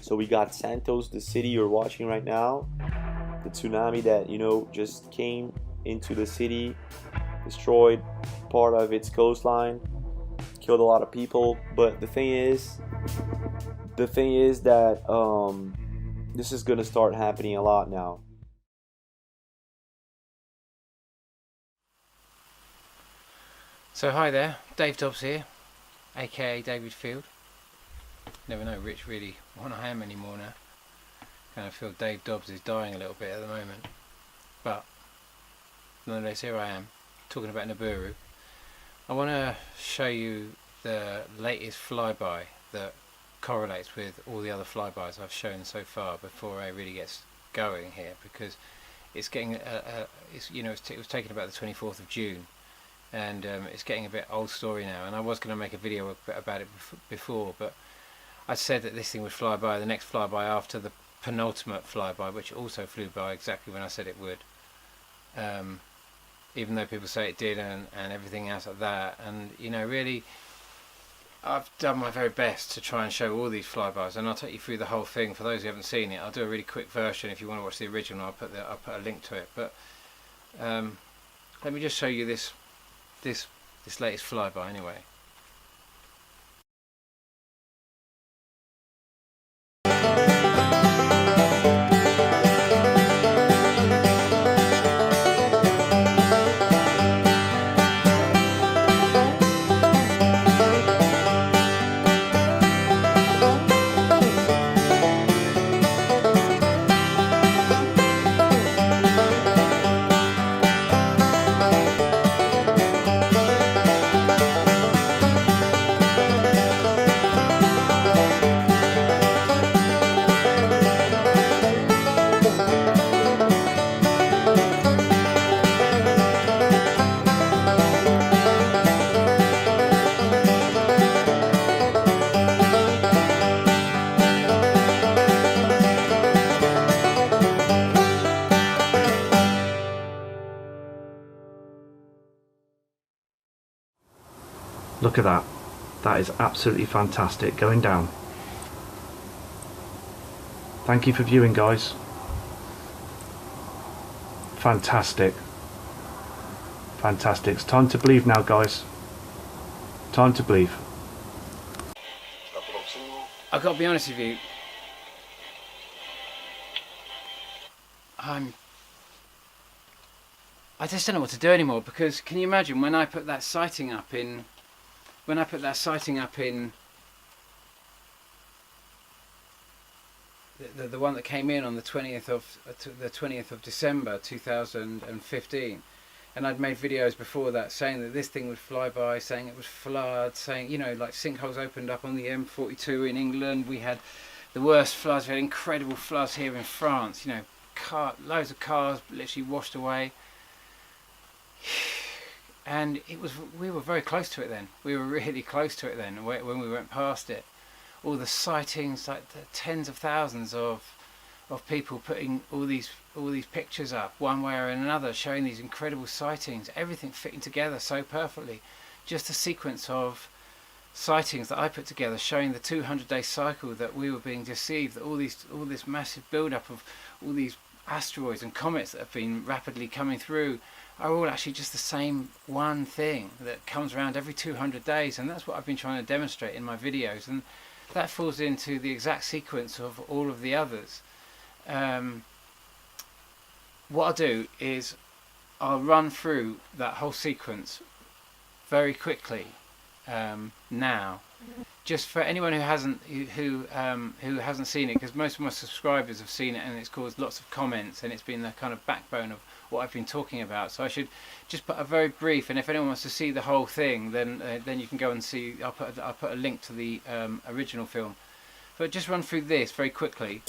So we got Santos, the city you're watching right now. The tsunami that, you know, just came into the city, destroyed part of its coastline, killed a lot of people. But the thing is that this is gonna start happening a lot now. So hi there, Dave Dobbs here, aka David Field. Never know which really one I am anymore now. Kind of feel Dave Dobbs is dying a little bit at the moment. But nonetheless, here I am, talking about Nibiru. I want to show you the latest flyby that correlates with all the other flybys I've shown so far before I really get going here, because it's getting, it was taken about the 24th of June. And it's getting a bit old story now, and I was going to make a video about it before, but I said that this thing would fly by, the next flyby after the penultimate flyby, which also flew by exactly when I said it would, even though people say it did, and everything else like that. And you know, really, I've done my very best to try and show all these flybys, and I'll take you through the whole thing. For those who haven't seen it, I'll do a really quick version. If you want to watch the original, I'll put a link to it. But let me just show you this latest flyby anyway. Look at that. That is absolutely fantastic going down. Thank you for viewing, guys. Fantastic. Fantastic. It's time to believe now, guys. Time to believe. I've got to be honest with you, I just don't know what to do anymore, because can you imagine when I put that sighting up in the one that came in on the 20th of December 2015, and I'd made videos before that saying that this thing would fly by, saying it would flood, saying, you know, like sinkholes opened up on the M42 in England, we had the worst floods, we had incredible floods here in France, you know, loads of cars literally washed away. And we were very close to it then. We were really close to it then when we went past it. All the sightings, like the tens of thousands of people putting all these pictures up one way or another, showing these incredible sightings, everything fitting together so perfectly. Just a sequence of sightings that I put together showing the 200-day cycle that we were being deceived, that all this massive build-up of all these asteroids and comets that have been rapidly coming through are all actually just the same one thing that comes around every 200 days, and that's what I've been trying to demonstrate in my videos, and that falls into the exact sequence of all of the others. What I'll do is I'll run through that whole sequence very quickly now, just for anyone who hasn't seen it, because most of my subscribers have seen it and it's caused lots of comments and it's been the kind of backbone of what I've been talking about. So I should just put a very brief, and if anyone wants to see the whole thing, then you can go and see. I'll put a link to the original film. But just run through this very quickly.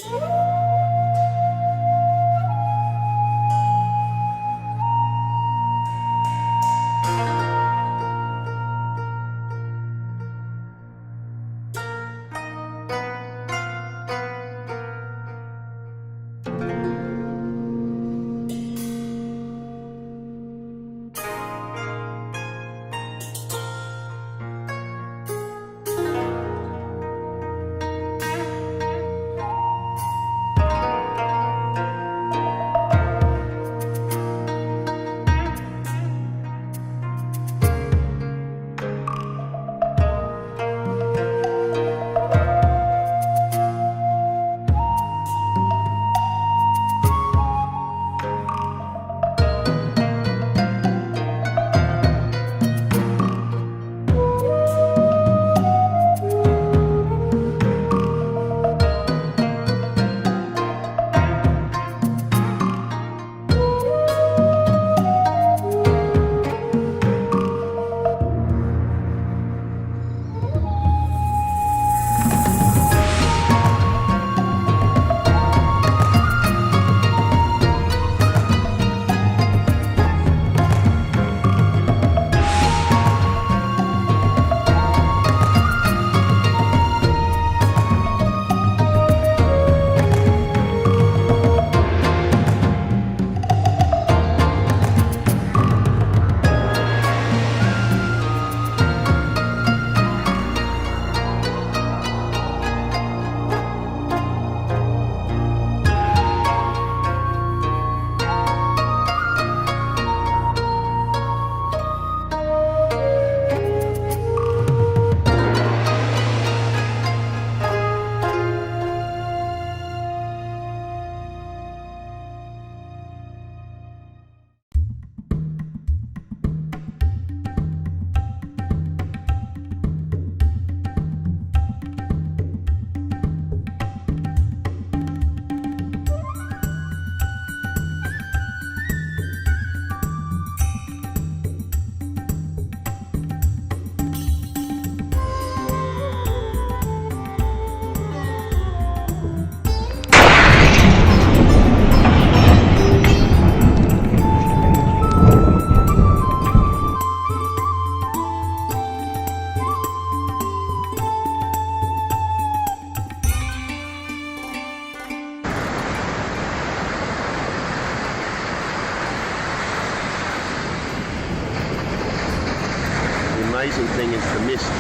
amazing thing is the mist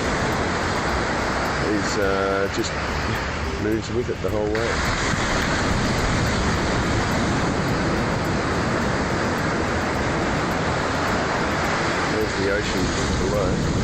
is just moves with it the whole way. There's the ocean below.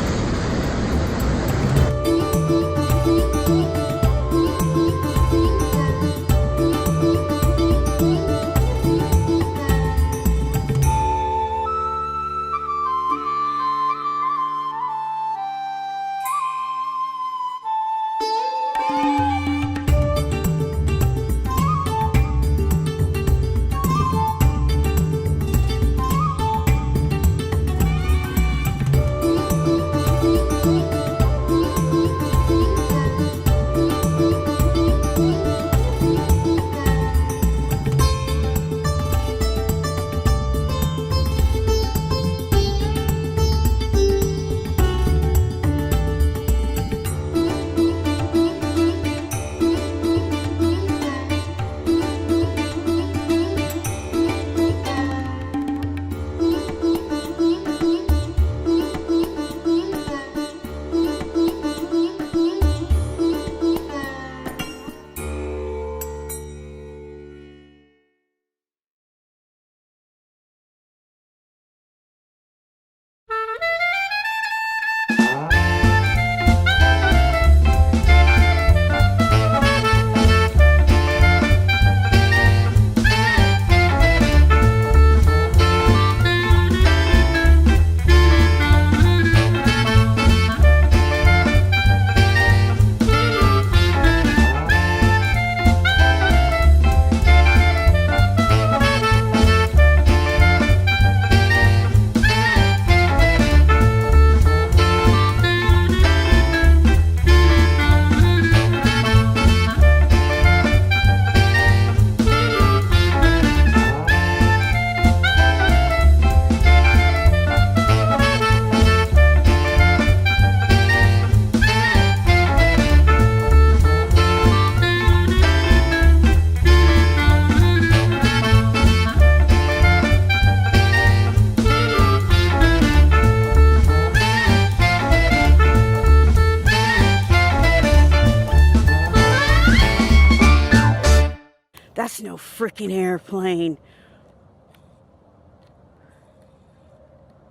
That's no freaking airplane.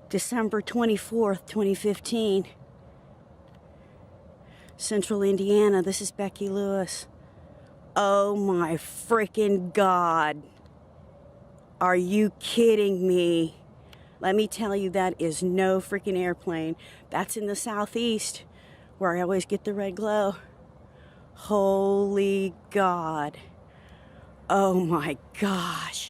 December 24th, 2015. Central Indiana. This is Becky Lewis. Oh my freaking God. Are you kidding me? Let me tell you, that is no freaking airplane. That's in the southeast, where I always get the red glow. Holy God. Oh my gosh.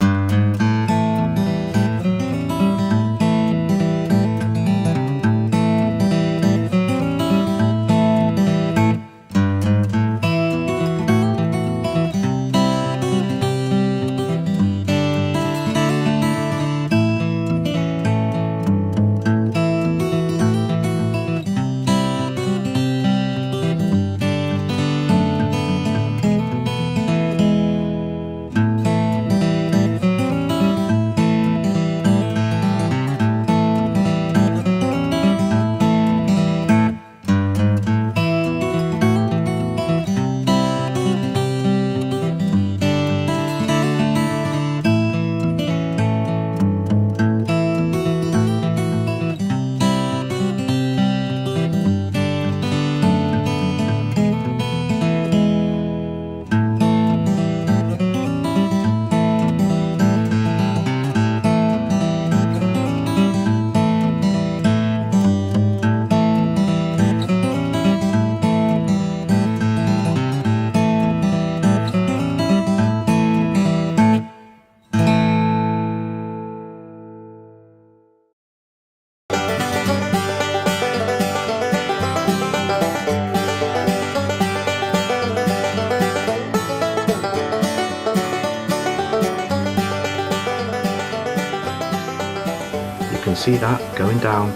See that going down?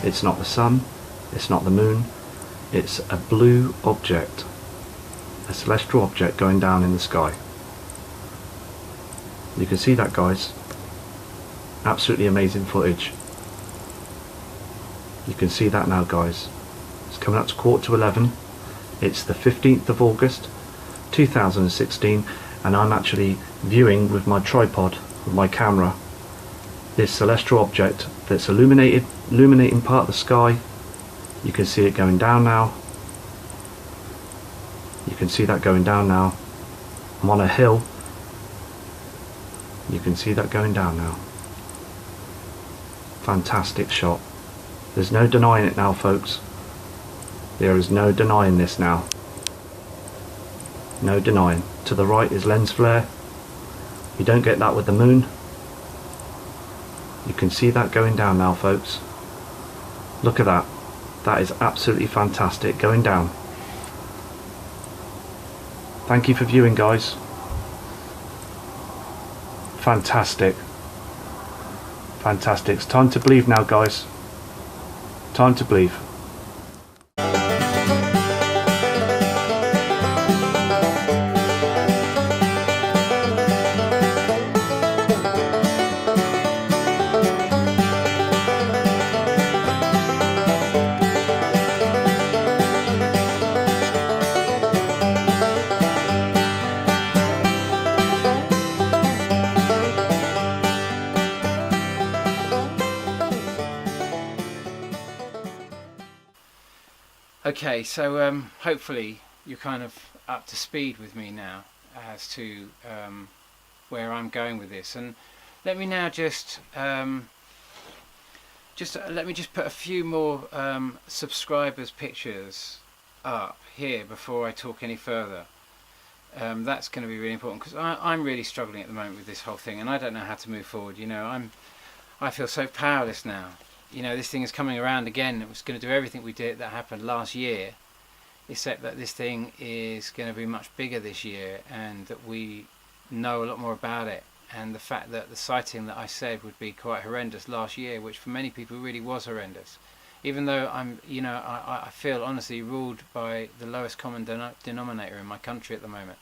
It's not the sun, it's not the moon, it's a blue object, a celestial object going down in the sky. You can see that, guys. Absolutely amazing footage. You can see that now, guys. It's coming up to 11:15. It's the 15th of August 2016, and I'm actually viewing with my tripod, with my camera, this celestial object that's illuminating part of the sky. You can see it going down now. You can see that going down now. I'm on a hill. You can see that going down now. Fantastic shot. There's no denying it now, folks. There is no denying this now. No denying. To the right is lens flare. You don't get that with the moon. You can see that going down now, folks. Look at that. That is absolutely fantastic going down. Thank you for viewing, guys. Fantastic. Fantastic. It's time to believe now, guys. Time to believe. Okay, so hopefully you're kind of up to speed with me now as to where I'm going with this, and let me now just let me just put a few more subscribers' pictures up here before I talk any further. That's going to be really important, because I'm really struggling at the moment with this whole thing, and I don't know how to move forward. You know, I feel so powerless now. You know, this thing is coming around again. It was going to do everything that happened last year, except that this thing is going to be much bigger this year, and that we know a lot more about it. And the fact that the sighting that I said would be quite horrendous last year, which for many people really was horrendous, even though I feel honestly ruled by the lowest common denominator in my country at the moment.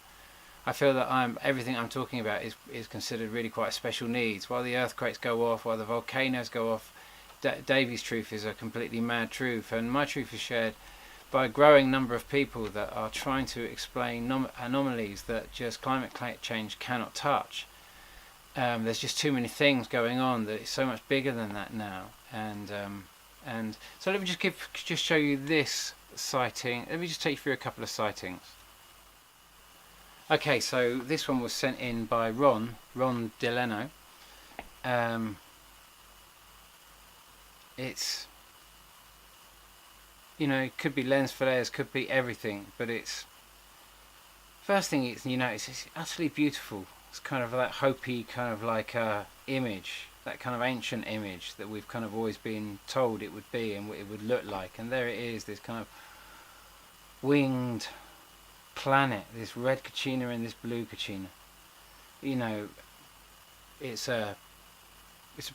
I feel that everything I'm talking about is considered really quite special needs. While the earthquakes go off, while the volcanoes go off, Davy's truth is a completely mad truth, and my truth is shared by a growing number of people that are trying to explain anomalies that just climate change cannot touch. There's just too many things going on that it's so much bigger than that now, and so let me just show you this sighting. Let me just take you through a couple of sightings. Okay, so this one was sent in by Ron Delano. It's, you know, it could be lens flares, could be everything, but it's, first thing it's, you know, it's utterly beautiful. It's kind of that Hopi kind of like image, that kind of ancient image that we've kind of always been told it would be and what it would look like. And there it is, this kind of winged planet, this red Kachina and this blue Kachina. You know, it's a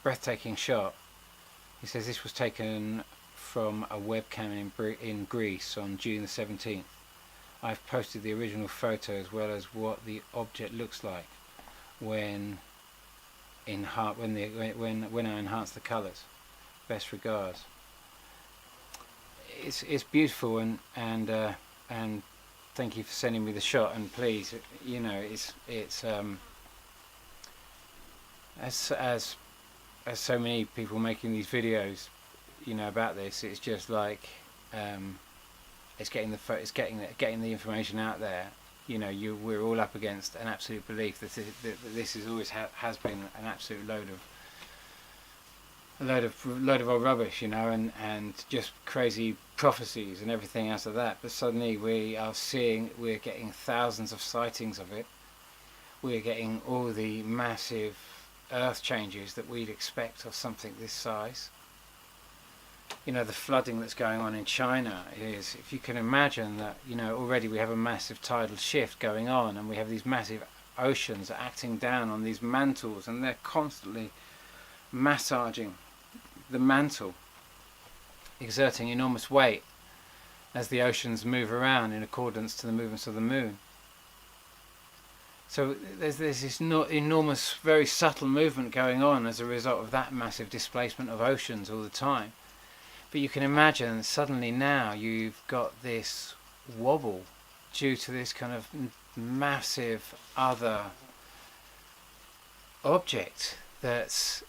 breathtaking shot. He says this was taken from a webcam in Greece on June the 17th. I've posted the original photo as well as what the object looks like when I enhance the colours. Best regards. It's beautiful, and thank you for sending me the shot, and please, you know, it's as so many people making these videos, you know, about this, it's just like it's getting the information out there. You know, we're all up against an absolute belief that this is always has been an absolute load of old rubbish, you know, and just crazy prophecies and everything else of that. But suddenly we're getting thousands of sightings of it. We're getting all the massive earth changes that we'd expect of something this size. You know, the flooding that's going on in China is, if you can imagine that, you know, already we have a massive tidal shift going on, and we have these massive oceans acting down on these mantles, and they're constantly massaging the mantle, exerting enormous weight as the oceans move around in accordance to the movements of the moon. So there's this enormous, very subtle movement going on as a result of that massive displacement of oceans all the time. But you can imagine suddenly now you've got this wobble due to this kind of massive other object that's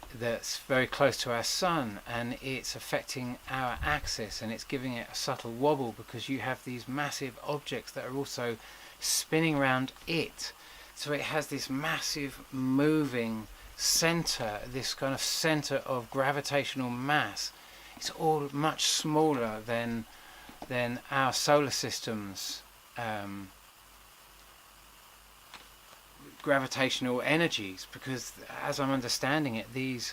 very close to our sun, and it's affecting our axis, and it's giving it a subtle wobble because you have these massive objects that are also spinning around it. So it has this massive moving center, this kind of center of gravitational mass. It's all much smaller than our solar system's gravitational energies, because as I'm understanding it, these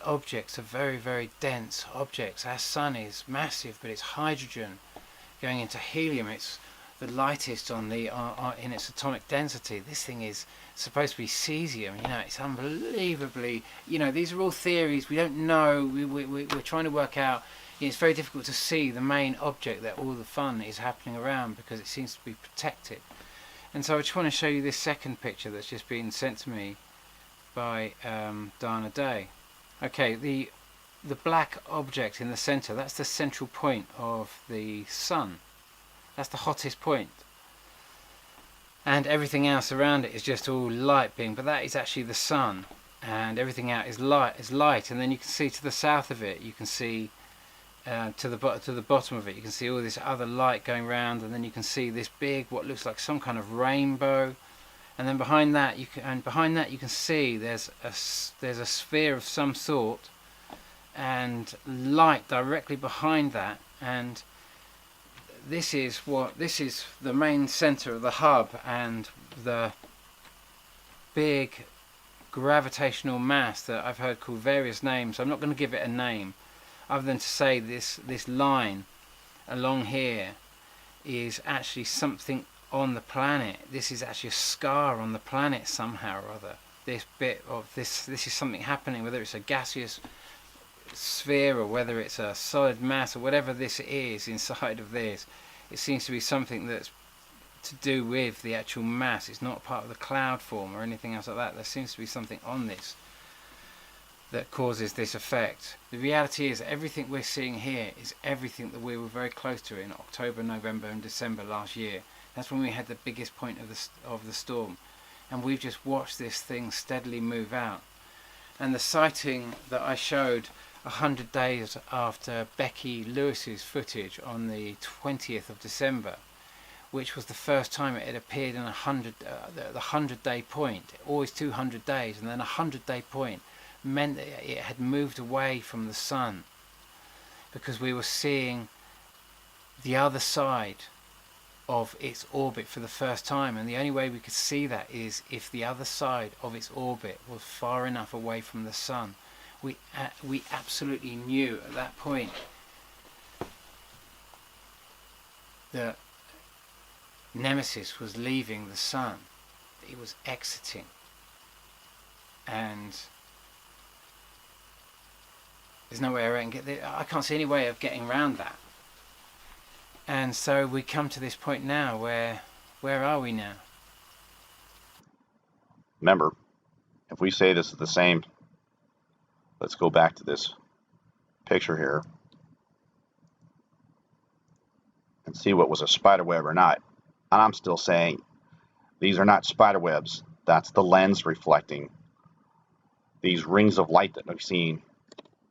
objects are very, very dense objects. Our sun is massive, but it's hydrogen going into helium. It's the lightest on the in its atomic density. This thing is supposed to be cesium. You know, it's unbelievably, you know, these are all theories. We don't know. We're trying to work out. You know, it's very difficult to see the main object that all the fun is happening around, because it seems to be protected. And so I just want to show you this second picture that's just been sent to me by Dana Day. Okay, the black object in the center, that's the central point of the sun. That's the hottest point. And everything else around it is just all light being, but that is actually the sun. And everything out is light. And then you can see to the south of it, you can see to the bottom of it, you can see all this other light going around, and then you can see this big, what looks like some kind of rainbow, and then behind that you can see there's a sphere of some sort, and light directly behind that. And this is the main center of the hub, and the big gravitational mass that I've heard called various names. I'm not going to give it a name, other than to say this line along here is actually something on the planet. This is actually a scar on the planet somehow or other. This bit of this is something happening, whether it's a gaseous sphere or whether it's a solid mass or whatever this is inside of this. It seems to be something that's to do with the actual mass. It's not part of the cloud form or anything else like that. There seems to be something on this that causes this effect. The reality is everything we're seeing here is everything that we were very close to in October, November and December last year. That's when we had the biggest point of the storm, and we've just watched this thing steadily move out. And the sighting that I showed 100 days after Becky Lewis's footage on the 20th of December, which was the first time it had appeared in the 100-day point. Always 200 days, and then a 100-day point meant that it had moved away from the sun, because we were seeing the other side of its orbit for the first time. And the only way we could see that is if the other side of its orbit was far enough away from the sun. We absolutely knew at that point that Nemesis was leaving the sun. It was exiting, and there's no way around I can't see any way of getting around that. And so we come to this point now where are we now? Remember, if we say this is the same, let's go back to this picture here and see what was a spider web or not. And I'm still saying these are not spider webs. That's the lens reflecting these rings of light that we've seen,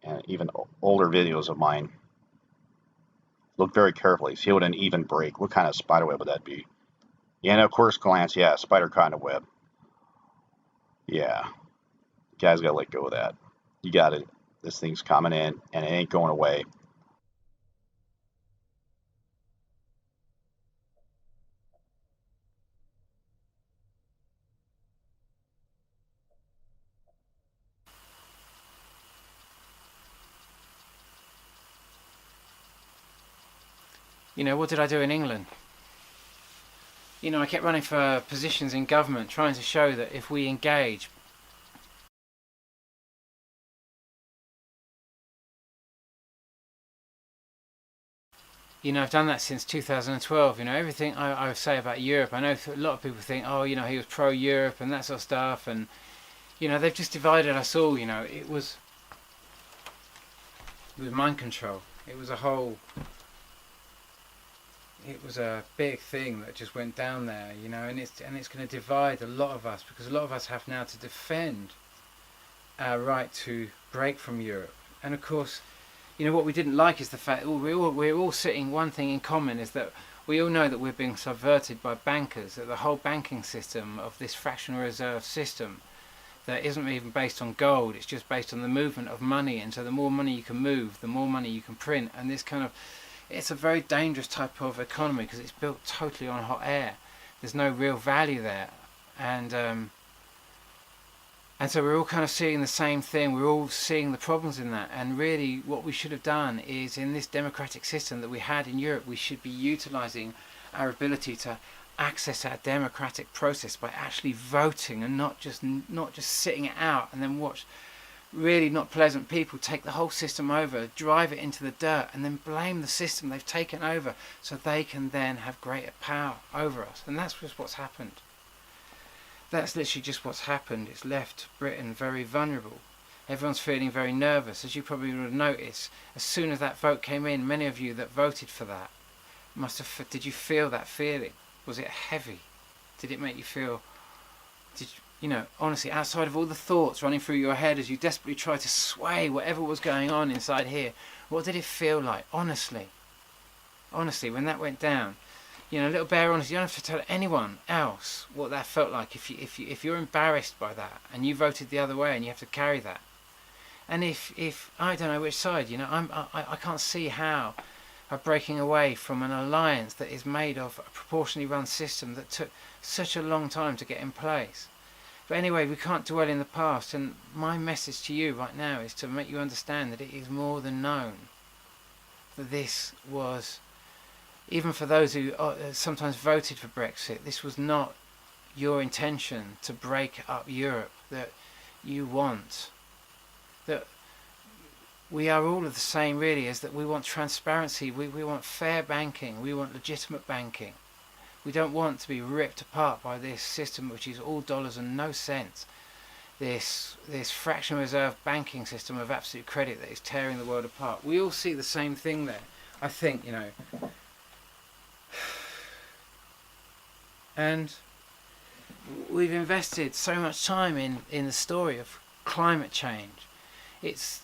and even older videos of mine. Look very carefully. See what an even break. What kind of spider web would that be? Yeah, and at first glance, yeah, spider kind of web. Yeah, you guys gotta let go of that. You got it. This thing's coming in, and it ain't going away. You know, what did I do in England? You know, I kept running for positions in government, trying to show that if we engage, you know, I've done that since 2012. You know, everything I say about Europe, I know a lot of people think, oh, you know, he was pro-Europe and that sort of stuff, and, you know, they've just divided us all. You know, it was mind control. It was a big thing that just went down there, you know, and it's going to divide a lot of us, because a lot of us have now to defend our right to break from Europe. And of course, you know, what we didn't like is the fact we're all sitting, one thing in common is that we all know that we're being subverted by bankers, that the whole banking system of this fractional reserve system that isn't even based on gold, it's just based on the movement of money, and so the more money you can move, the more money you can print, and this kind of, it's a very dangerous type of economy because it's built totally on hot air. There's no real value there, and so we're all kind of seeing the same thing. We're all seeing the problems in that, and really what we should have done is, in this democratic system that we had in Europe, we should be utilising our ability to access our democratic process by actually voting, and not just sitting it out and then watch really not pleasant people take the whole system over, drive it into the dirt, and then blame the system they've taken over so they can then have greater power over us. And that's just what's happened. That's literally just what's happened. It's left Britain very vulnerable. Everyone's feeling very nervous. As you probably would have noticed, as soon as that vote came in, many of you that voted for that did you feel that feeling? Was it heavy? Did it make you feel, you know, honestly, outside of all the thoughts running through your head as you desperately tried to sway whatever was going on inside here, what did it feel like? Honestly, when that went down, you know, little bare honesty, you don't have to tell anyone else what that felt like. If you're embarrassed by that and you voted the other way and you have to carry that, and if I don't know which side, you know, I can't see how by breaking away from an alliance that is made of a proportionally run system that took such a long time to get in place. But anyway, we can't dwell in the past, and my message to you right now is to make you understand that it is more than known that this was, even for those who sometimes voted for Brexit, this was not your intention to break up Europe, that you want, that we are all of the same really, is that we want transparency, we want fair banking, we want legitimate banking. We don't want to be ripped apart by this system which is all dollars and no cents. This fractional reserve banking system of absolute credit that is tearing the world apart. We all see the same thing there, I think, you know. And we've invested so much time in the story of climate change. It's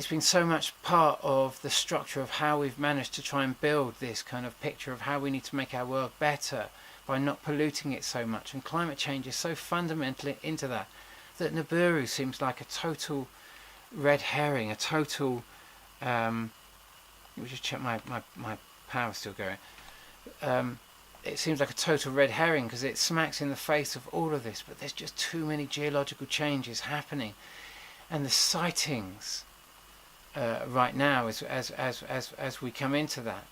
been so much part of the structure of how we've managed to try and build this kind of picture of how we need to make our world better by not polluting it so much. And climate change is so fundamentally into that Nibiru seems like a total red herring, a total... let me just check my power's still going. It seems like a total red herring because it smacks in the face of all of this, but there's just too many geological changes happening, and the sightings right now as we come into that,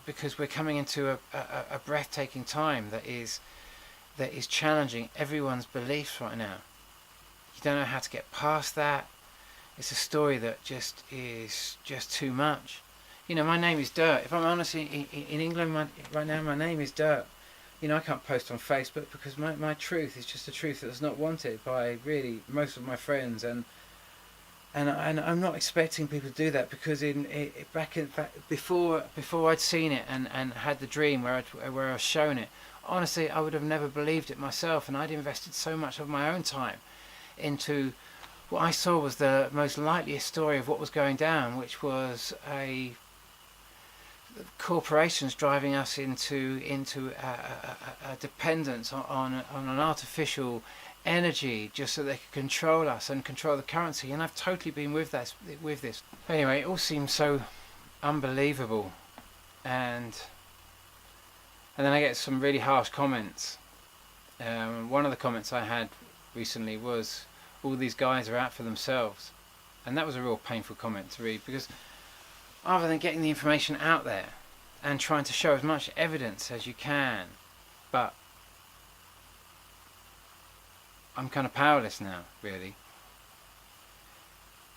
because we're coming into a breathtaking time that is challenging everyone's beliefs right now. You don't know how to get past that. It's a story that is just too much. You know, my name is Dirt. If I'm honest, in England right now, my name is Dirt. You know, I can't post on Facebook because my truth is just a truth that's not wanted by really most of my friends, and I'm not expecting people to do that, because before I'd seen it and had the dream where I was shown it, honestly, I would have never believed it myself, and I'd invested so much of my own time into what I saw was the most likeliest story of what was going down, which was corporations driving us into a dependence on an artificial energy just so they could control us and control the currency. And I've totally been with this. Anyway, it all seems so unbelievable, and then I get some really harsh comments. One of the comments I had recently was, all these guys are out for themselves, and that was a real painful comment to read, because rather than getting the information out there and trying to show as much evidence as you can, but I'm kind of powerless now, really.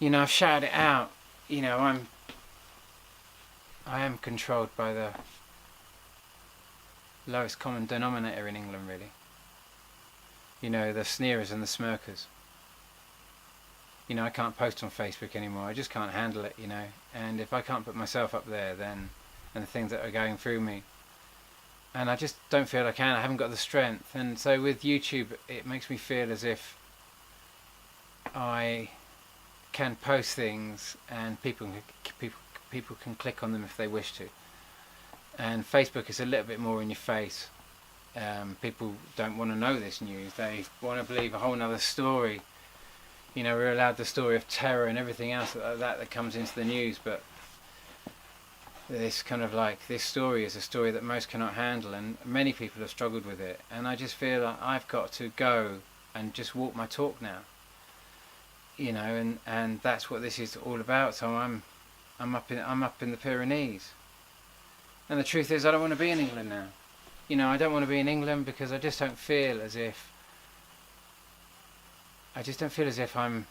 You know, I've shouted it out. You know, I am controlled by the lowest common denominator in England, really. You know, the sneerers and the smirkers. You know, I can't post on Facebook anymore. I just can't handle it, you know. And if I can't put myself up there, then, and the things that are going through me, and I just don't feel I can. I haven't got the strength. And so with YouTube, it makes me feel as if I can post things and people can click on them if they wish to. And Facebook is a little bit more in your face. People don't want to know this news. They want to believe a whole other story. You know, we're allowed the story of terror and everything else that comes into the news, but this kind of like, this story is a story that most cannot handle, and many people have struggled with it. And I just feel like I've got to go and just walk my talk now, you know, and that's what this is all about. So I'm up in the Pyrenees, and the truth is I don't want to be in England now. You know, I don't want to be in England because I just don't feel as if I'm,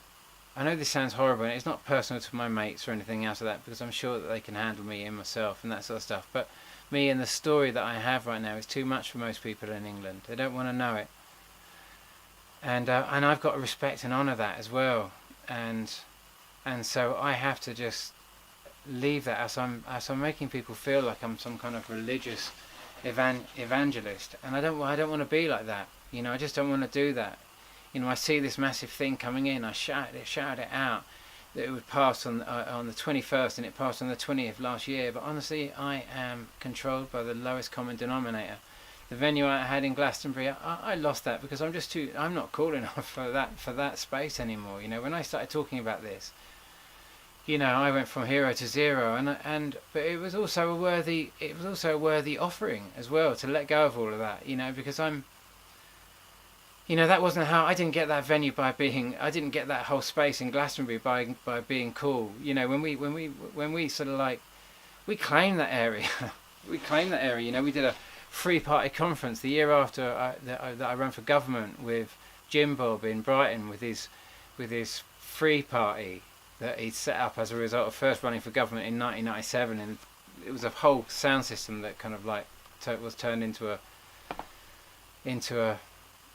I know this sounds horrible, and it's not personal to my mates or anything else like that, because I'm sure that they can handle me and myself and that sort of stuff, but me and the story that I have right now is too much for most people in England. They don't want to know it, and I've got to respect and honour that as well, and so I have to just leave that, as I'm making people feel like I'm some kind of religious evangelist, and I don't want to be like that. You know, I just don't want to do that. You know, I see this massive thing coming in, I shout it out that it would pass on the 21st, and it passed on the 20th last year. But honestly, I am controlled by the lowest common denominator. The venue I had in Glastonbury, I lost that because I'm not cool enough for that space anymore. You know, when I started talking about this, you know, I went from hero to zero, but it was also a worthy offering as well, to let go of all of that. You know, because you know, that wasn't how I didn't get that venue I didn't get that whole space in Glastonbury by being cool. You know, when we sort of like, we claimed that area, You know, we did a free party conference the year after that I ran for government with Jim Bob in Brighton with his free party that he'd set up as a result of first running for government in 1997, and it was a whole sound system that kind of like was turned into a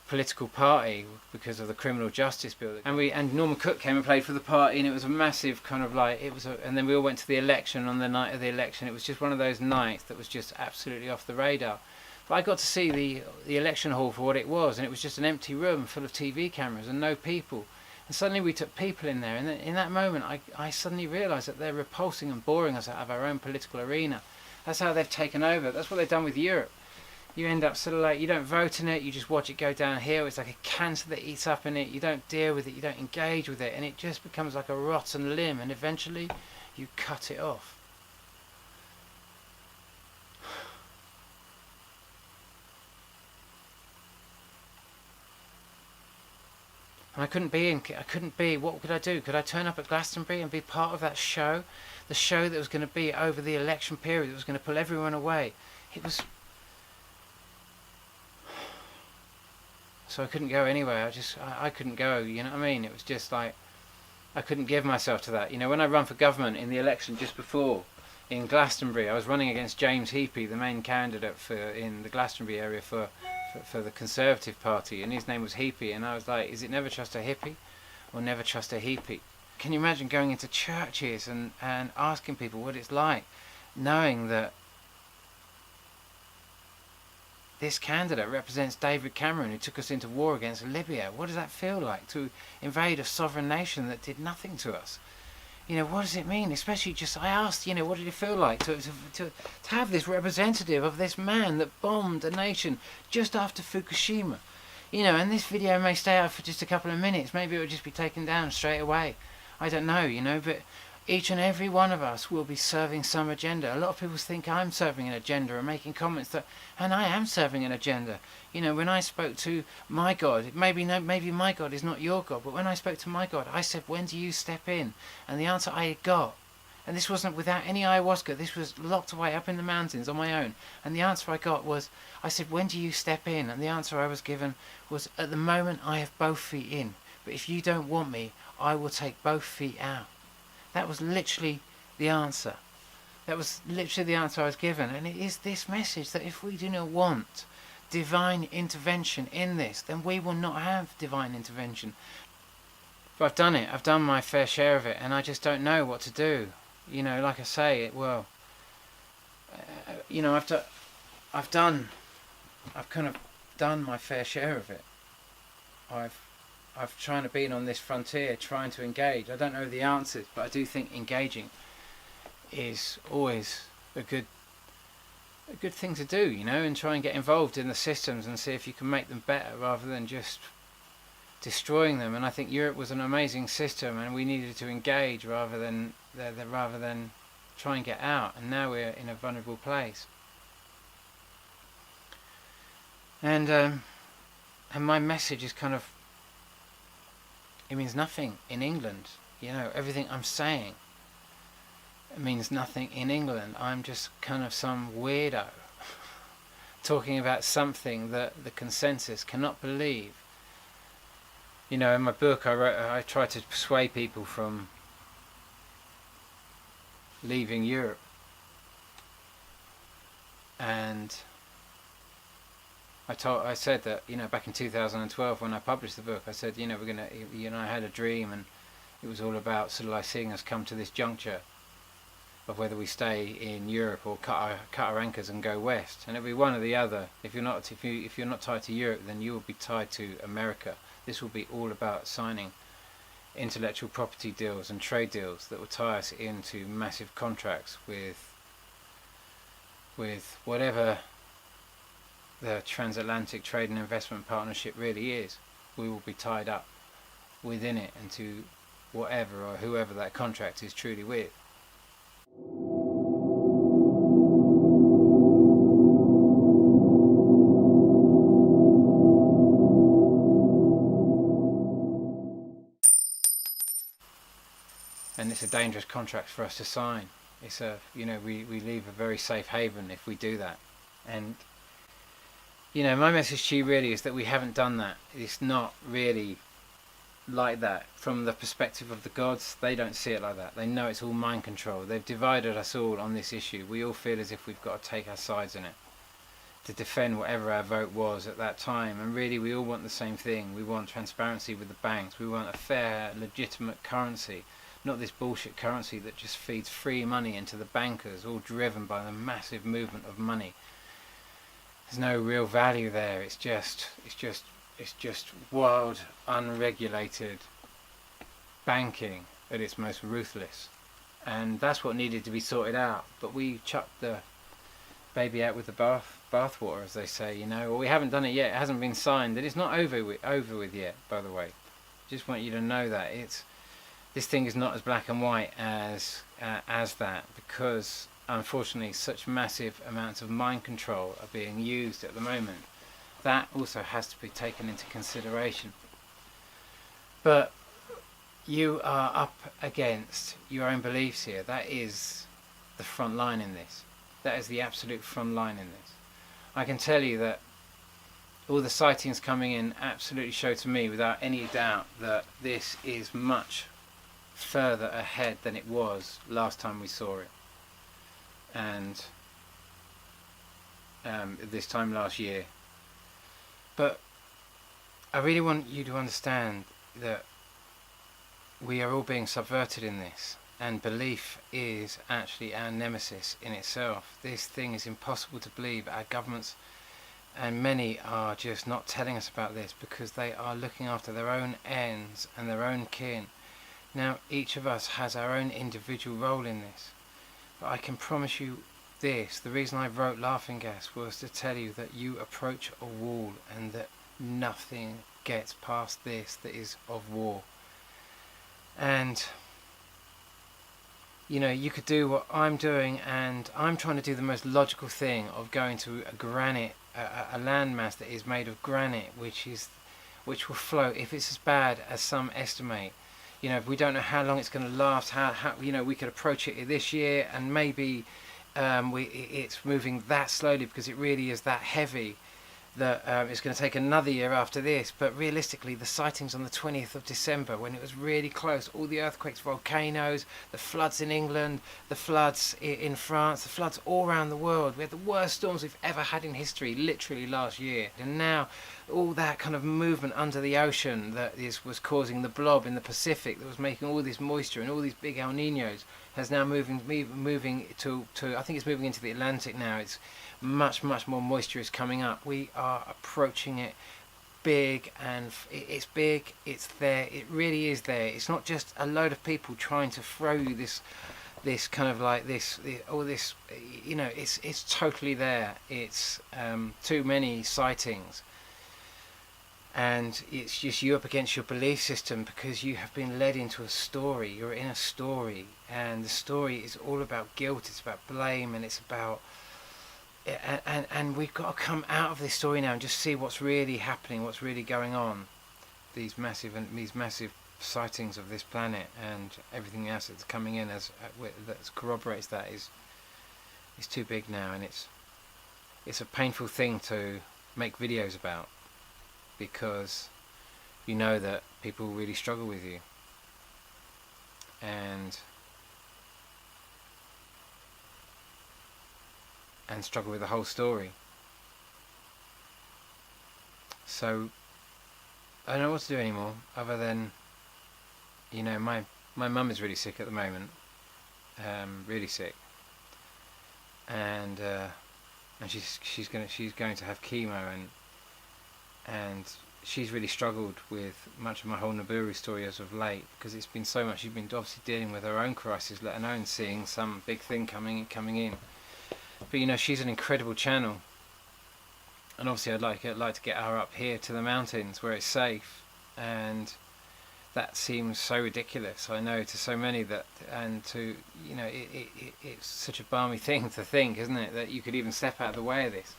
political party because of the criminal justice bill. And Norman Cook came and played for the party, and it was a massive kind of like, and then we all went to the election. On the night of the election, it was just one of those nights that was just absolutely off the radar. But I got to see the election hall for what it was, and it was just an empty room full of TV cameras and no people. And suddenly we took people in there, and in that moment I suddenly realised that they're repulsing and boring us out of our own political arena. That's how they've taken over. That's what they've done with Europe. You end up sort of like, you don't vote in it, you just watch it go downhill. It's like a cancer that eats up in it. You don't deal with it, you don't engage with it, and it just becomes like a rotten limb, and eventually you cut it off. And I couldn't be, what could I do? Could I turn up at Glastonbury and be part of that show? The show that was going to be over the election period, that was going to pull everyone away. It was... So I couldn't go anywhere. I couldn't go, you know what I mean? It was just like, I couldn't give myself to that. You know, when I ran for government in the election just before, in Glastonbury, I was running against James Heapy, the main candidate in the Glastonbury area for the Conservative Party, and his name was Heapy, and I was like, is it never trust a hippie or never trust a Heapy? Can you imagine going into churches and asking people what it's like, knowing that this candidate represents David Cameron, who took us into war against Libya? What does that feel like, to invade a sovereign nation that did nothing to us? You know, what does it mean? Especially I asked, you know, what did it feel like to have this representative of this man that bombed a nation just after Fukushima? You know, and this video may stay out for just a couple of minutes. Maybe it will just be taken down straight away. I don't know, you know, but each and every one of us will be serving some agenda. A lot of people think I'm serving an agenda and making comments and I am serving an agenda. You know, when I spoke to my God, maybe my God is not your God, but when I spoke to my God, I said, when do you step in? And the answer I got, and this wasn't without any ayahuasca, this was locked away up in the mountains on my own, and the answer I got was, I said, when do you step in? And the answer I was given was, at the moment I have both feet in, but if you don't want me, I will take both feet out. That was literally the answer. That was literally the answer I was given. And it is this message that if we do not want divine intervention in this, then we will not have divine intervention. But I've done it. I've done my fair share of it, and I just don't know what to do. You know, like I say, you know, I've kind of done my fair share of it. I've trying to been on this frontier, trying to engage. I don't know the answers, but I do think engaging is always a good thing to do, you know, and try and get involved in the systems and see if you can make them better rather than just destroying them. And I think Europe was an amazing system, and we needed to engage rather than try and get out. And now we're in a vulnerable place. And my message is kind of, it means nothing in England. You know, everything I'm saying, it means nothing in England. I'm just kind of some weirdo talking about something that the consensus cannot believe. You know, in my book I try to persuade people from leaving Europe. And I said that, you know, back in 2012 when I published the book, I said, you know, I had a dream, and it was all about sort of like seeing us come to this juncture of whether we stay in Europe or cut our anchors and go west, and it'll be one or the other. If you're not tied to Europe, then you will be tied to America. This will be all about signing intellectual property deals and trade deals that will tie us into massive contracts with whatever the transatlantic trade and investment partnership really is. We will be tied up within it and to whatever or whoever that contract is truly with. And it's a dangerous contract for us to sign. It's we leave a very safe haven if we do that. And you know, my message to you really is that we haven't done that. It's not really like that. From the perspective of the gods, they don't see it like that. They know it's all mind control. They've divided us all on this issue. We all feel as if we've got to take our sides in it to defend whatever our vote was at that time. And really, we all want the same thing. We want transparency with the banks. We want a fair, legitimate currency, not this bullshit currency that just feeds free money into the bankers, all driven by the massive movement of money. There's no real value there. It's just wild, unregulated banking at its most ruthless, and that's what needed to be sorted out. But we chucked the baby out with the bathwater, as they say. You know, well, we haven't done it yet. It hasn't been signed, and it's not over with yet. By the way, just want you to know that this thing is not as black and white as that, because unfortunately such massive amounts of mind control are being used at the moment. That also has to be taken into consideration. But you are up against your own beliefs here. That is the front line in this. That is the absolute front line in this. I can tell you that all the sightings coming in absolutely show to me without any doubt that this is much further ahead than it was last time we saw it. And this time last year. But I really want you to understand that we are all being subverted in this, and belief is actually our nemesis in itself. This thing is impossible to believe. Our governments and many are just not telling us about this because they are looking after their own ends and their own kin. Now each of us has our own individual role in this. But I can promise you this, the reason I wrote Laughing Gas was to tell you that you approach a wall and that nothing gets past this that is of war. And you know, you could do what I'm doing, and I'm trying to do the most logical thing of going to a landmass that is made of granite, which will float. If it's as bad as some estimate, you know, if we don't know how long it's going to last, how you know, we could approach it this year, and maybe it's moving that slowly because it really is that heavy. that it's going to take another year after this, but realistically the sightings on the 20th of December, when it was really close, all the earthquakes, volcanoes, the floods in England, the floods in France, the floods all around the world. We had the worst storms we've ever had in history literally last year, and now all that kind of movement under the ocean that was causing the blob in the Pacific, that was making all this moisture and all these big El Ninos, has now moving to I think it's moving into the Atlantic now. It's much more moisture is coming up. We are approaching it big, and it's big, it's there, it really is there. It's not just a load of people trying to throw you this kind of like this, you know, it's totally there. It's too many sightings, and it's just you up against your belief system, because you have been led into a story. You're in a story, and the story is all about guilt, it's about blame, and it's about and we've got to come out of this story now and just see what's really happening, what's really going on. These massive sightings of this planet and everything else that's coming in that corroborates that is too big now, and it's a painful thing to make videos about, because you know that people really struggle with you, and struggle with the whole story. So I don't know what to do anymore, other than, you know, my mum is really sick at the moment, really sick, and she's going to have chemo, and she's really struggled with much of my whole Nibiru story as of late, because it's been so much. She's been obviously dealing with her own crisis, let alone seeing some big thing coming in. But you know, she's an incredible channel, and obviously I'd like to get her up here to the mountains where it's safe, and that seems so ridiculous, I know, to so many, that, and to, you know, it's such a balmy thing to think, isn't it, that you could even step out of the way of this.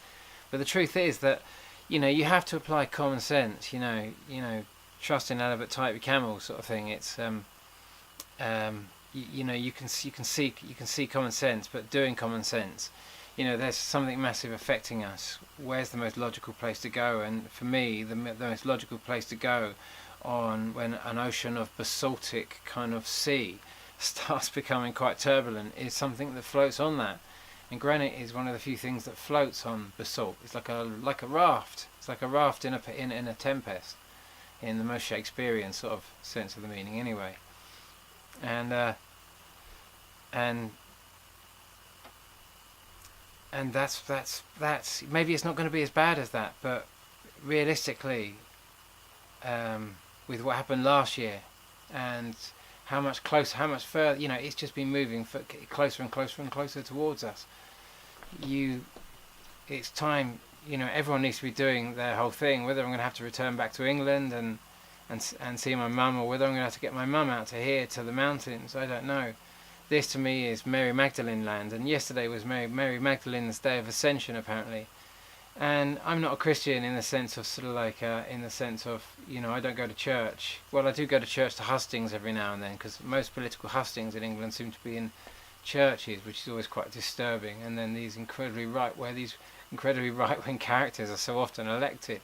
But the truth is that, you know, you have to apply common sense, you know, trust in Albert type of camel sort of thing. It's you know, you can see common sense, but doing common sense, you know, there's something massive affecting us. Where's the most logical place to go? And for me, the most logical place to go on when an ocean of basaltic kind of sea starts becoming quite turbulent is something that floats on that. And granite is one of the few things that floats on basalt. It's like a raft. It's like a raft in a tempest, in the most Shakespearean sort of sense of the meaning, anyway. And that's maybe it's not going to be as bad as that, but realistically, with what happened last year, and how much further, you know, it's just been moving closer and closer and closer towards us. It's time, you know, everyone needs to be doing their whole thing, whether I'm going to have to return back to England and see my mum, or whether I'm going to have to get my mum out to here, to the mountains, I don't know. This to me is Mary Magdalene land, and yesterday was Mary Magdalene's day of ascension, apparently. And I'm not a Christian in the sense of you know, I don't go to church. Well, I do go to church to hustings every now and then, because most political hustings in England seem to be in churches, which is always quite disturbing. And then these incredibly right-wing characters are so often elected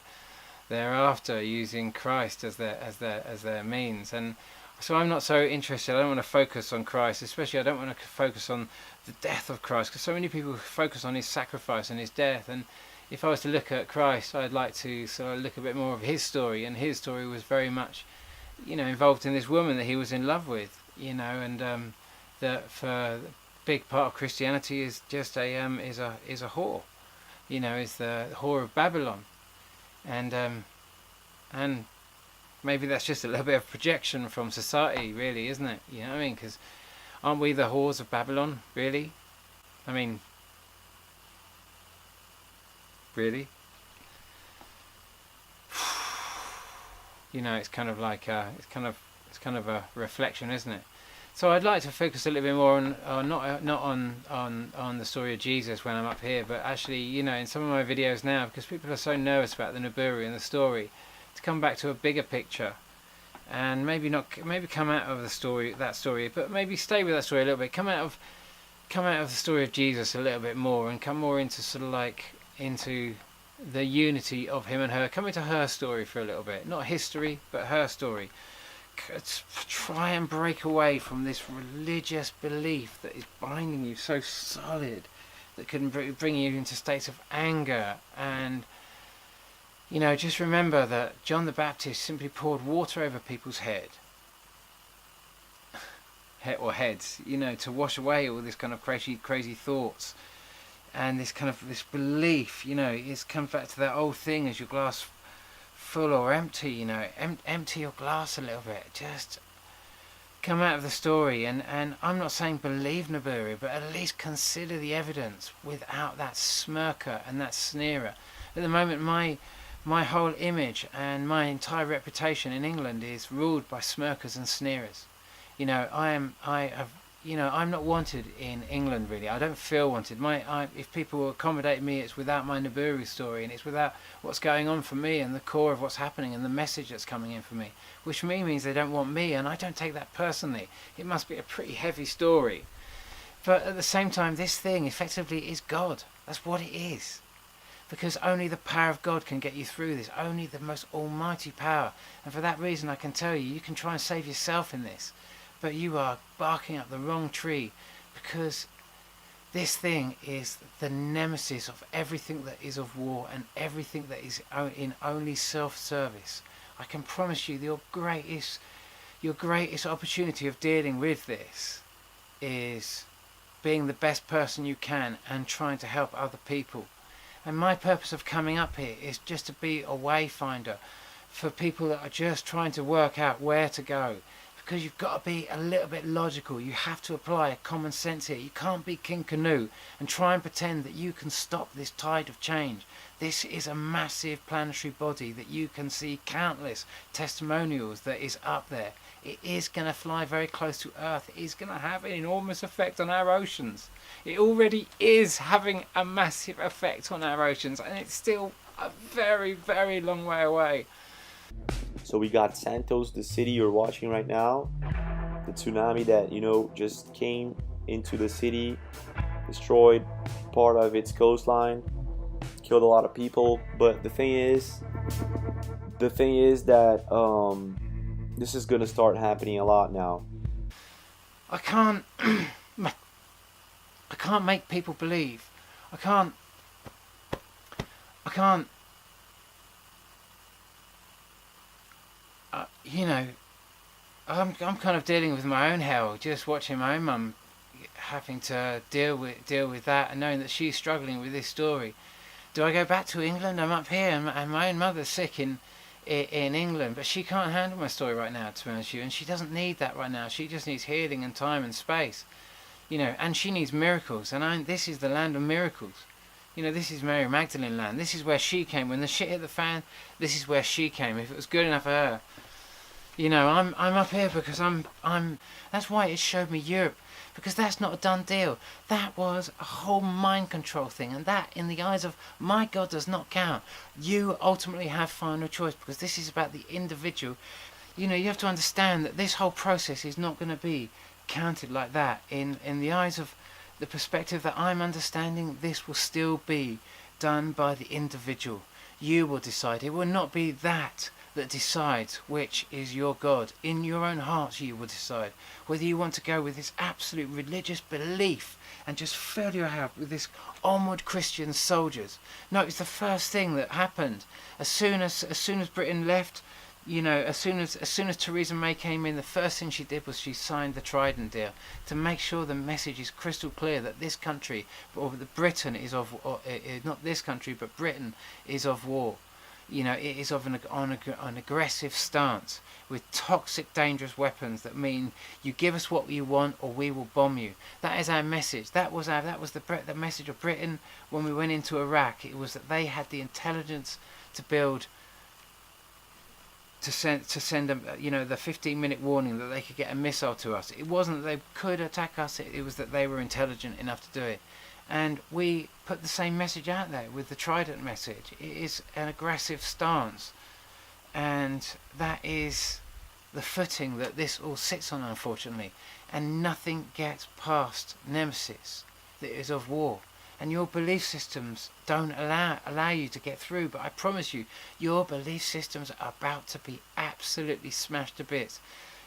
thereafter, using Christ as their means. And so I'm not so interested. I don't want to focus on Christ, especially I don't want to focus on the death of Christ, because so many people focus on his sacrifice and his death. And if I was to look at Christ, I'd like to sort of look a bit more of his story, and his story was very much, you know, involved in this woman that he was in love with, you know, and that for a big part of Christianity is just a whore, you know, is the whore of Babylon, and maybe that's just a little bit of projection from society, really, isn't it? You know what I mean? Because aren't we the whores of Babylon, really? I mean, really? You know, it's kind of like it's kind of a reflection, isn't it? So I'd like to focus a little bit more on not on the story of Jesus when I'm up here, but actually, you know, in some of my videos now, because people are so nervous about the Nibiru and the story, to come back to a bigger picture, and maybe come out of that story, but maybe stay with that story a little bit. Come out of the story of Jesus a little bit more, and come more into sort of like into the unity of him and her. Come into her story for a little bit, not history, but her story. Try and break away from this religious belief that is binding you so solid, that can bring you into states of anger. And you know, just remember that John the Baptist simply poured water over people's heads, you know, to wash away all this kind of crazy thoughts and this belief. You know, it comes back to that old thing: is your glass full or empty? You know, empty your glass a little bit. Just come out of the story, and I'm not saying believe Nibiru, but at least consider the evidence without that smirker and that sneerer. At the moment, my whole image and my entire reputation in England is ruled by smirkers and sneerers. You know, I'm not wanted in England, really. I don't feel wanted. If people accommodate me, it's without my Nibiru story, and it's without what's going on for me and the core of what's happening and the message that's coming in for me, which for me means they don't want me, and I don't take that personally. It must be a pretty heavy story. But at the same time, this thing effectively is God. That's what it is. Because only the power of God can get you through this. Only the most almighty power. And for that reason, I can tell you, you can try and save yourself in this, but you are barking up the wrong tree, because this thing is the nemesis of everything that is of war and everything that is in only self-service. I can promise you your greatest opportunity of dealing with this is being the best person you can and trying to help other people. And my purpose of coming up here is just to be a wayfinder for people that are just trying to work out where to go. Because you've got to be a little bit logical. You have to apply common sense here. You can't be King Canute and try and pretend that you can stop this tide of change. This is a massive planetary body that you can see countless testimonials that is up there. It is going to fly very close to Earth. It is going to have an enormous effect on our oceans. It already is having a massive effect on our oceans, and it's still a very, very long way away. So we got Santos, the city you're watching right now. The tsunami that, you know, just came into the city, destroyed part of its coastline, killed a lot of people. But the thing is that this is gonna start happening a lot now. I can't make people believe. I can't you know, I'm kind of dealing with my own hell, just watching my own mum having to deal with that, and knowing that she's struggling with this story. Do I go back to England? I'm up here, and my own mother's sick in England, but she can't handle my story right now, to be honest with you, and she doesn't need that right now. She just needs healing and time and space, you know, and she needs miracles, and this is the land of miracles. You know, this is Mary Magdalene land. This is where she came. When the shit hit the fan, this is where she came. If it was good enough for her. You know, I'm up here because I'm that's why it showed me Europe, because that's not a done deal. That was a whole mind control thing, and that, in the eyes of my God, does not count. You ultimately have final choice, because this is about the individual. You know, you have to understand that this whole process is not going to be counted like that. In the eyes of the perspective that I'm understanding, this will still be done by the individual. You will decide. It will not be that decides which is your God. In your own hearts you will decide whether you want to go with this absolute religious belief and just fill your house with this onward Christian soldiers. No, it's the first thing that happened. As soon as Britain left, you know, as soon as Theresa May came in, the first thing she did was she signed the Trident deal to make sure the message is crystal clear that this country, or that Britain is of, not this country, but Britain is of war. You know, it is of an aggressive stance with toxic, dangerous weapons that mean you give us what you want or we will bomb you. That is our message. That was the message of Britain when we went into Iraq. It was that they had the intelligence to send them, you know, the 15-minute warning that they could get a missile to us. It wasn't that they could attack us. It was that they were intelligent enough to do it. And we put the same message out there with the Trident message. It is an aggressive stance, and that is the footing that this all sits on, unfortunately. And nothing gets past nemesis that is of war. and your belief systems don't allow you to get through. But I promise you, your belief systems are about to be absolutely smashed to bits.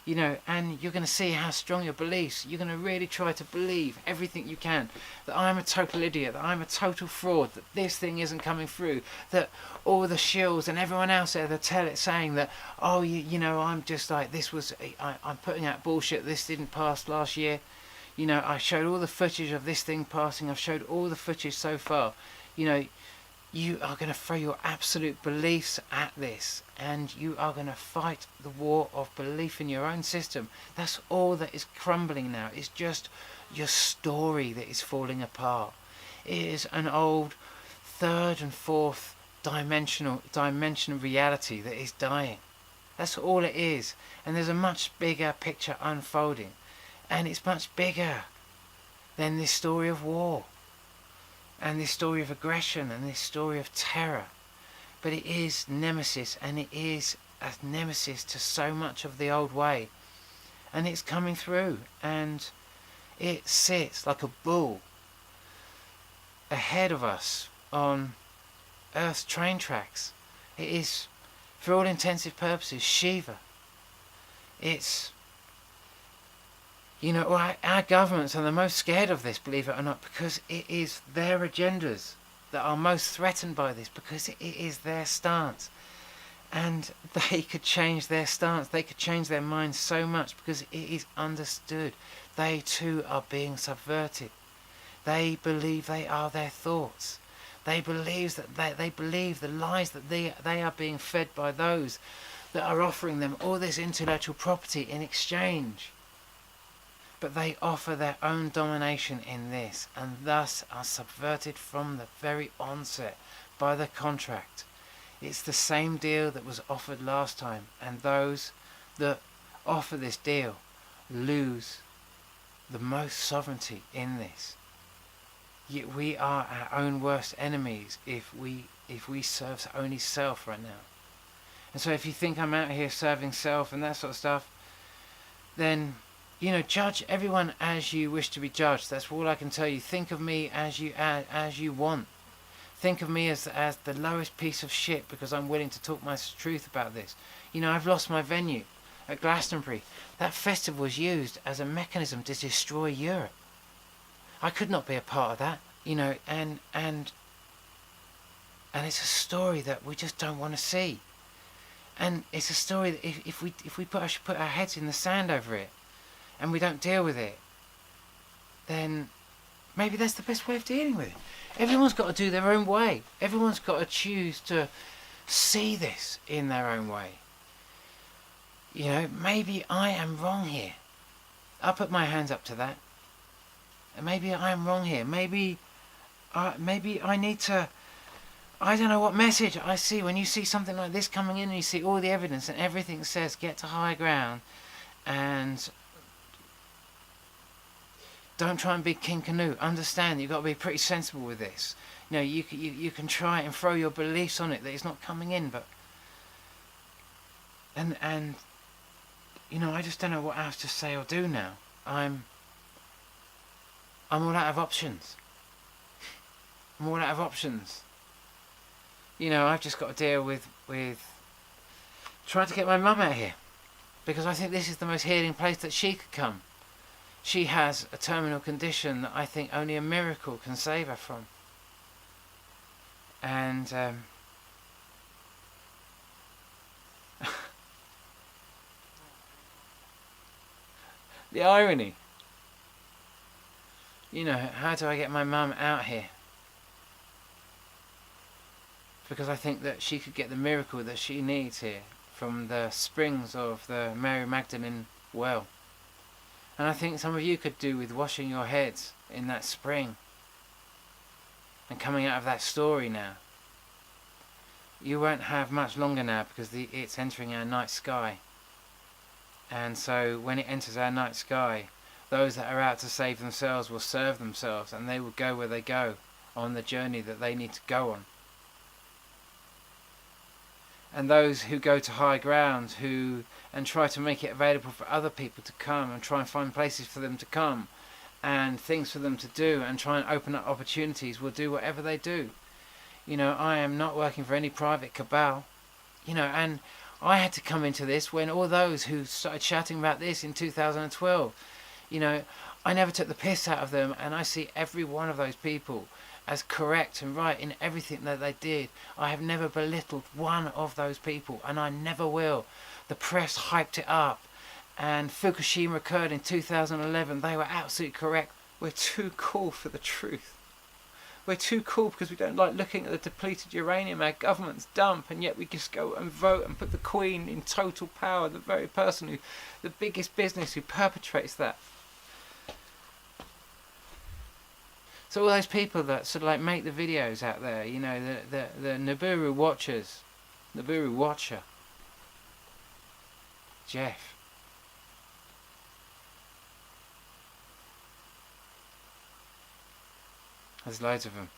You know, and you're going to see how strong your beliefs. You're going to really try to believe everything you can, that I'm a total idiot, that I'm a total fraud, that this thing isn't coming through, that all the shills and everyone else there that tell it saying that, oh, you know, I'm just like, this was, I'm putting out bullshit, this didn't pass last year. You know, I showed all the footage of this thing passing, I've showed all the footage so far. You know, you are going to throw your absolute beliefs at this, and you are going to fight the war of belief in your own system. That's all that is crumbling now. It's just your story that is falling apart. It is an old third and fourth dimension of reality that is dying. That's all it is. And there's a much bigger picture unfolding, and it's much bigger than this story of war, and this story of aggression, and this story of terror. But it is nemesis, and it is a nemesis to so much of the old way. And it's coming through, and it sits like a bull ahead of us on Earth's train tracks. It is, for all intensive purposes, Shiva. It's, you know, our governments are the most scared of this, believe it or not, because it is their agendas that are most threatened by this, because it is their stance. And they could change their stance, they could change their minds so much, because it is understood. They too are being subverted. They believe they are their thoughts. They believe that they believe the lies that they are being fed by those that are offering them all this intellectual property in exchange. But they offer their own domination in this, and thus are subverted from the very onset by the contract. It's the same deal that was offered last time, and those that offer this deal lose the most sovereignty in this. Yet we are our own worst enemies if we serve only self right now. And so if you think I'm out here serving self and that sort of stuff, then, you know, judge everyone as you wish to be judged. That's all I can tell you. Think of me as you want. Think of me as the lowest piece of shit, because I'm willing to talk my truth about this. You know, I've lost my venue at Glastonbury. That festival was used as a mechanism to destroy Europe. I could not be a part of that, you know, and it's a story that we just don't want to see. And it's a story that if we put our heads in the sand over it, and we don't deal with it, then maybe that's the best way of dealing with it. Everyone's got to do their own way. Everyone's got to choose to see this in their own way. You know, maybe I am wrong here. I'll put my hands up to that. And maybe I am wrong here. Maybe I need to, I don't know what message I see when you see something like this coming in and you see all the evidence and everything says get to high ground and don't try and be King Canute. Understand, you've got to be pretty sensible with this. You know, you can try and throw your beliefs on it that it's not coming in, but and you know, I just don't know what else to say or do now. I'm all out of options. I'm all out of options. You know, I've just got to deal with trying to get my mum out here, because I think this is the most healing place that she could come. She has a terminal condition that I think only a miracle can save her from. And the irony. You know, how do I get my mum out here? Because I think that she could get the miracle that she needs here from the springs of the Mary Magdalene well. And I think some of you could do with washing your heads in that spring and coming out of that story now. You won't have much longer now, because it's entering our night sky. And so when it enters our night sky, those that are out to save themselves will serve themselves, and they will go where they go on the journey that they need to go on. And those who go to high ground and try to make it available for other people to come and try and find places for them to come and things for them to do and try and open up opportunities will do whatever they do. You know, I am not working for any private cabal, you know, and I had to come into this when all those who started shouting about this in 2012, you know, I never took the piss out of them, and I see every one of those people as correct and right in everything that they did. I have never belittled one of those people, and I never will. The press hyped it up, and Fukushima occurred in 2011. They were absolutely correct. We're too cool for the truth. We're too cool because we don't like looking at the depleted uranium our governments dump, and yet we just go and vote and put the Queen in total power, the very person who, the biggest business who perpetrates that. So all those people that sort of like make the videos out there, you know, the Nibiru watchers, Nibiru watcher, Jeff. There's loads of them.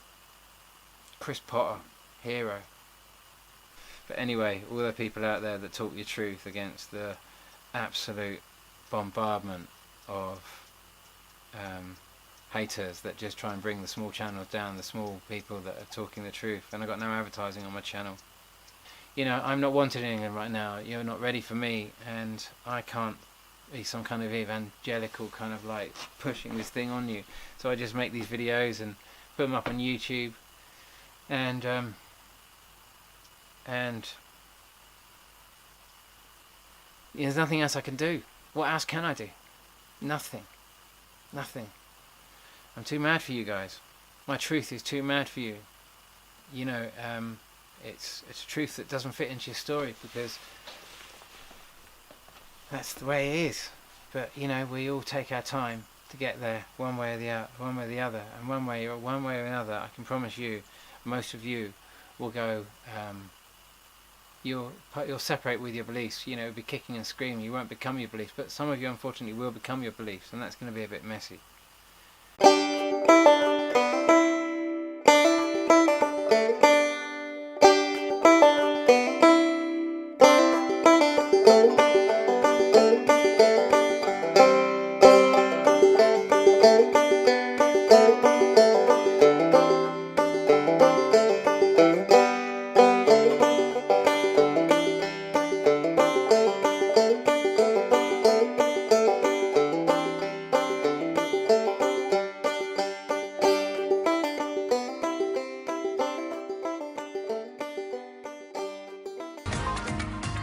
Chris Potter, hero. But anyway, all the people out there that talk your truth against the absolute bombardment of haters that just try and bring the small channels down, the small people that are talking the truth. And I've got no advertising on my channel. You know, I'm not wanted in England right now. You're not ready for me, and I can't be some kind of evangelical kind of like pushing this thing on you. So I just make these videos and put them up on YouTube, and there's nothing else I can do. What else can I do? Nothing. I'm too mad for you guys. My truth is too mad for you. You know, it's a truth that doesn't fit into your story because that's the way it is. But you know, we all take our time to get there, one way or the other, and one way or another. I can promise you, most of you will go. You'll separate with your beliefs. You know, be kicking and screaming. You won't become your beliefs, but some of you, unfortunately, will become your beliefs, and that's going to be a bit messy.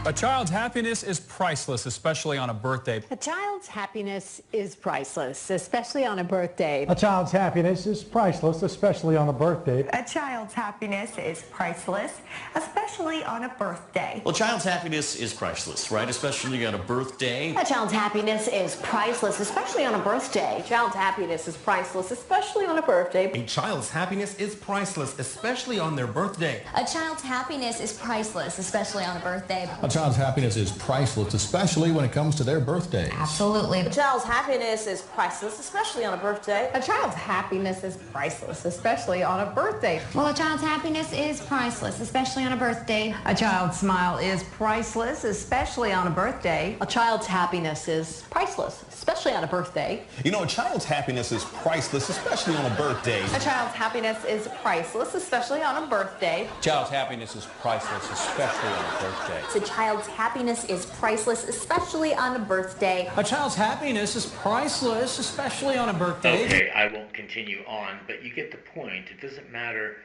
A child's happiness is priceless, especially on a birthday. A child's happiness is priceless, especially on a birthday. A child's happiness is priceless, especially on a birthday. A child's happiness is priceless, especially on a birthday. Well, a child's happiness is priceless, right? Especially on a birthday. A child's happiness is priceless, especially on a birthday. A child's happiness is priceless, especially on a birthday. A child's happiness is priceless, especially on their birthday. A child's happiness is priceless, especially on a birthday. A child's happiness is priceless, especially when it comes to their birthdays. Absolutely. A child's happiness is priceless, especially on a birthday. A child's happiness is priceless, especially on a birthday. Well, a child's happiness is priceless, especially on a birthday. A child's smile is priceless, especially on a birthday. A child's happiness is priceless, especially on a birthday. You know, a child's happiness is priceless, especially on a birthday. A child's happiness is priceless, especially on a birthday. A child's happiness is priceless, especially on a birthday. A child's happiness is priceless, especially on a birthday. A child's happiness is priceless, especially on a birthday. Okay, I won't continue on, but you get the point. It doesn't matter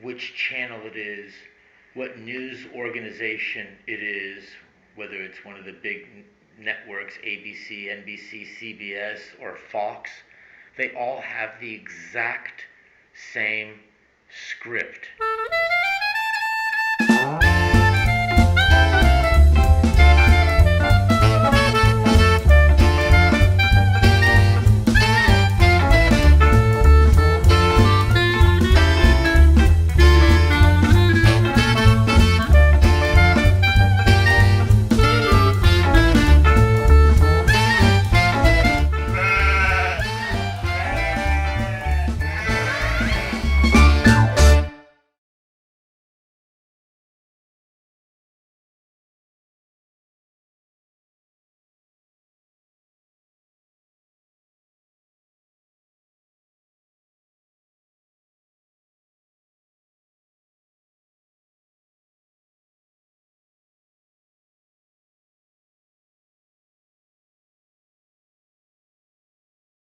which channel it is, what news organization it is, whether it's one of the big networks, ABC, NBC, CBS, or Fox. They all have the exact same script.